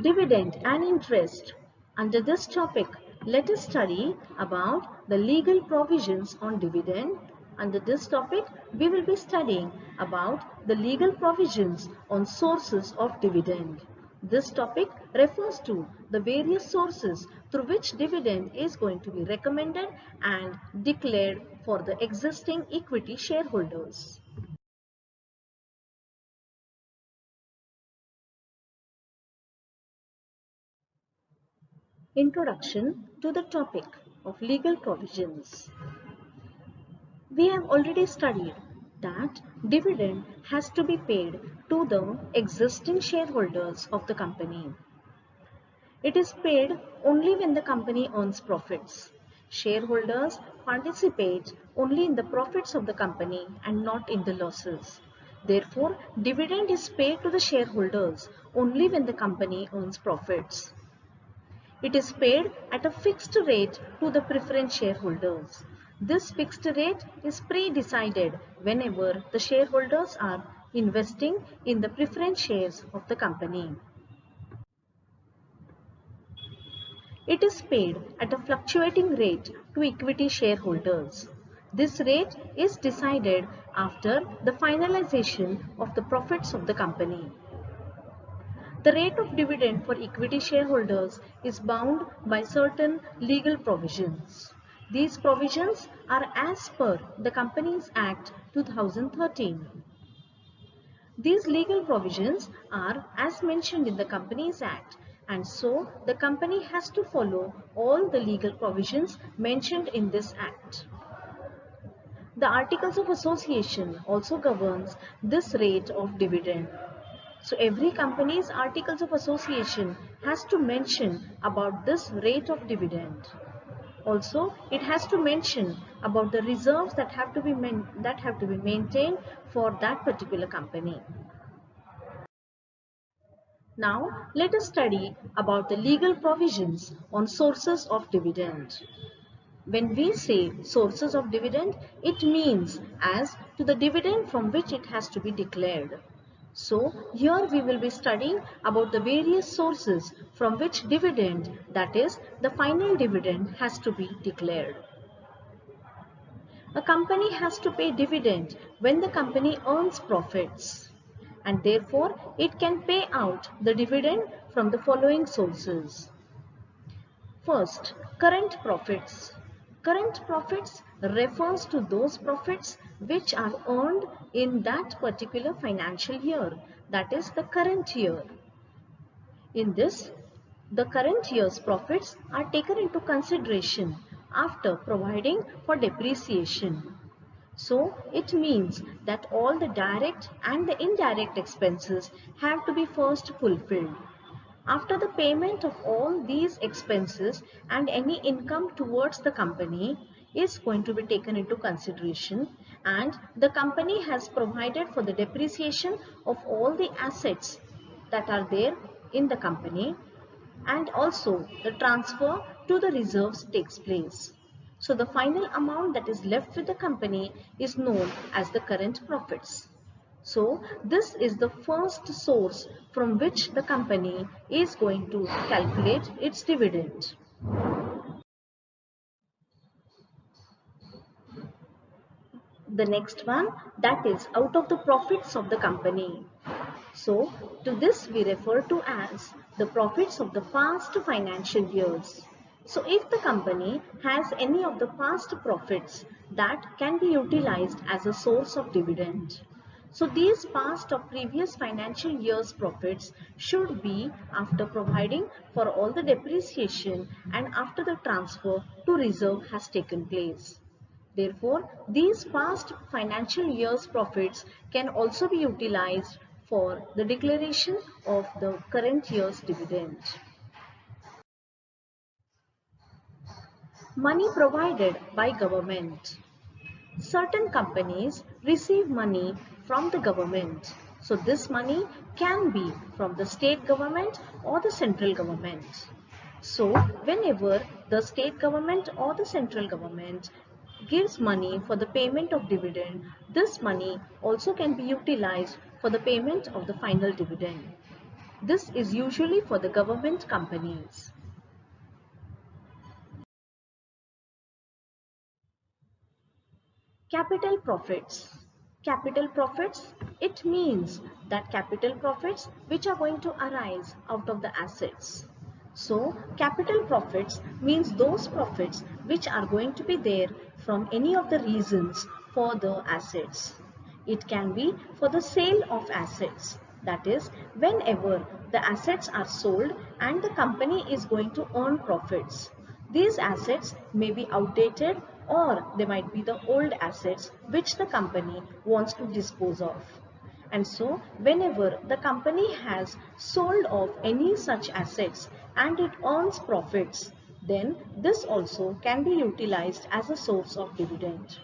Dividend and interest. Under this topic, let us study about the legal provisions on dividend. Under this topic, we will be studying about the legal provisions on sources of dividend. This topic refers to the various sources through which dividend is going to be recommended and declared for the existing equity shareholders. Introduction to the topic of legal provisions. We have already studied that dividend has to be paid to the existing shareholders of the company. It is paid only when the company earns profits. Shareholders participate only in the profits of the company and not in the losses. Therefore, dividend is paid to the shareholders only when the company earns profits. It is paid at a fixed rate to the preference shareholders. This fixed rate is pre-decided whenever the shareholders are investing in the preference shares of the company. It is paid at a fluctuating rate to equity shareholders. This rate is decided after the finalization of the profits of the company. The rate of dividend for equity shareholders is bound by certain legal provisions. These provisions are as per the Companies Act 2013. These legal provisions are as mentioned in the Companies Act, and so the company has to follow all the legal provisions mentioned in this act. The Articles of Association also governs this rate of dividend. So every company's Articles of Association has to mention about this rate of dividend. Also, it has to mention about the reserves that have to be maintained for that particular company. Now, let us study about the legal provisions on sources of dividend. When we say sources of dividend, it means as to the dividend from which it has to be declared. So, here we will be studying about the various sources from which dividend, that is, the final dividend, has to be declared. A company has to pay dividend when the company earns profits, and therefore it can pay out the dividend from the following sources. First, current profits. Current profits refers to those profits which are earned in that particular financial year, that is the current year. In this, the current year's profits are taken into consideration after providing for depreciation. So, it means that all the direct and the indirect expenses have to be first fulfilled. After the payment of all these expenses and any income towards the company is going to be taken into consideration, and the company has provided for the depreciation of all the assets that are there in the company, and also the transfer to the reserves takes place. So the final amount that is left with the company is known as the current profits. So this is the first source from which the company is going to calculate its dividend. The next one, that is out of the profits of the company. So to this we refer to as the profits of the past financial years. So if the company has any of the past profits, that can be utilized as a source of dividend. So these past or previous financial year's profits should be after providing for all the depreciation and after the transfer to reserve has taken place. Therefore, these past financial year's profits can also be utilized for the declaration of the current year's dividend. Money provided by government. Certain companies receive money from the government. So this money can be from the state government or the central government. So whenever the state government or the central government gives money for the payment of dividend, this money also can be utilized for the payment of the final dividend. This is usually for the government companies. Capital profits. Capital profits, it means that capital profits which are going to arise out of the assets. So, capital profits means those profits which are going to be there from any of the reasons for the assets. It can be for the sale of assets. That is, whenever the assets are sold and the company is going to earn profits. These assets may be outdated or they might be the old assets which the company wants to dispose of. And so, whenever the company has sold off any such assets and it earns profits, then this also can be utilized as a source of dividend.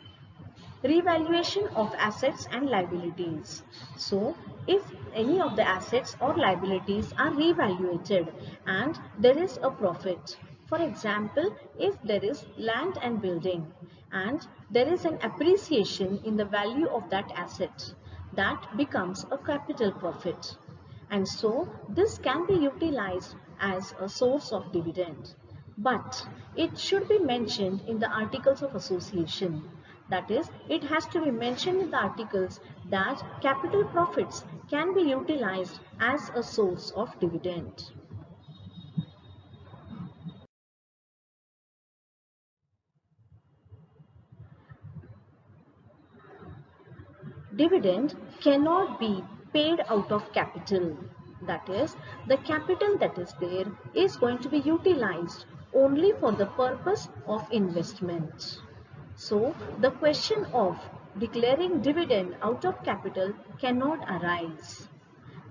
Revaluation of assets and liabilities. So, if any of the assets or liabilities are revaluated and there is a profit, for example, if there is land and building and there is an appreciation in the value of that asset, that becomes a capital profit. And so, this can be utilized as a source of dividend. But it should be mentioned in the articles of association. That is, it has to be mentioned in the articles that capital profits can be utilized as a source of dividend. Dividend cannot be paid out of capital. That is, the capital that is there is going to be utilized only for the purpose of investment. So, the question of declaring dividend out of capital cannot arise.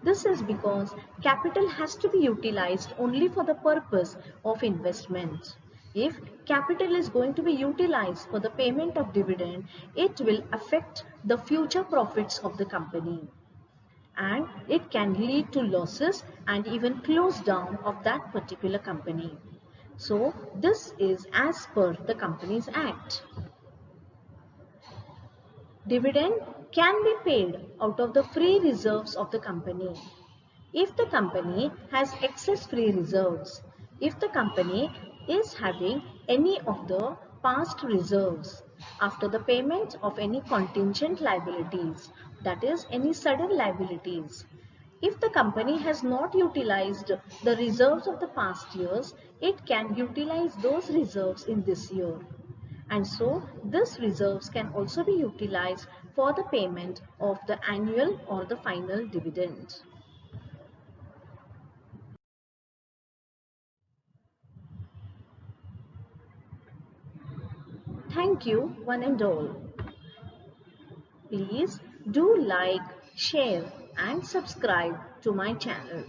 This is because capital has to be utilized only for the purpose of investment. If capital is going to be utilized for the payment of dividend, it will affect the future profits of the company. And it can lead to losses and even close down of that particular company. So, this is as per the Companies Act. Dividend can be paid out of the free reserves of the company. If the company has excess free reserves, if the company is having any of the past reserves after the payment of any contingent liabilities, that is any sudden liabilities, if the company has not utilized the reserves of the past years, it can utilize those reserves in this year. And so, these reserves can also be utilized for the payment of the annual or the final dividend. Thank you, one and all. Please do like, share and subscribe to my channel.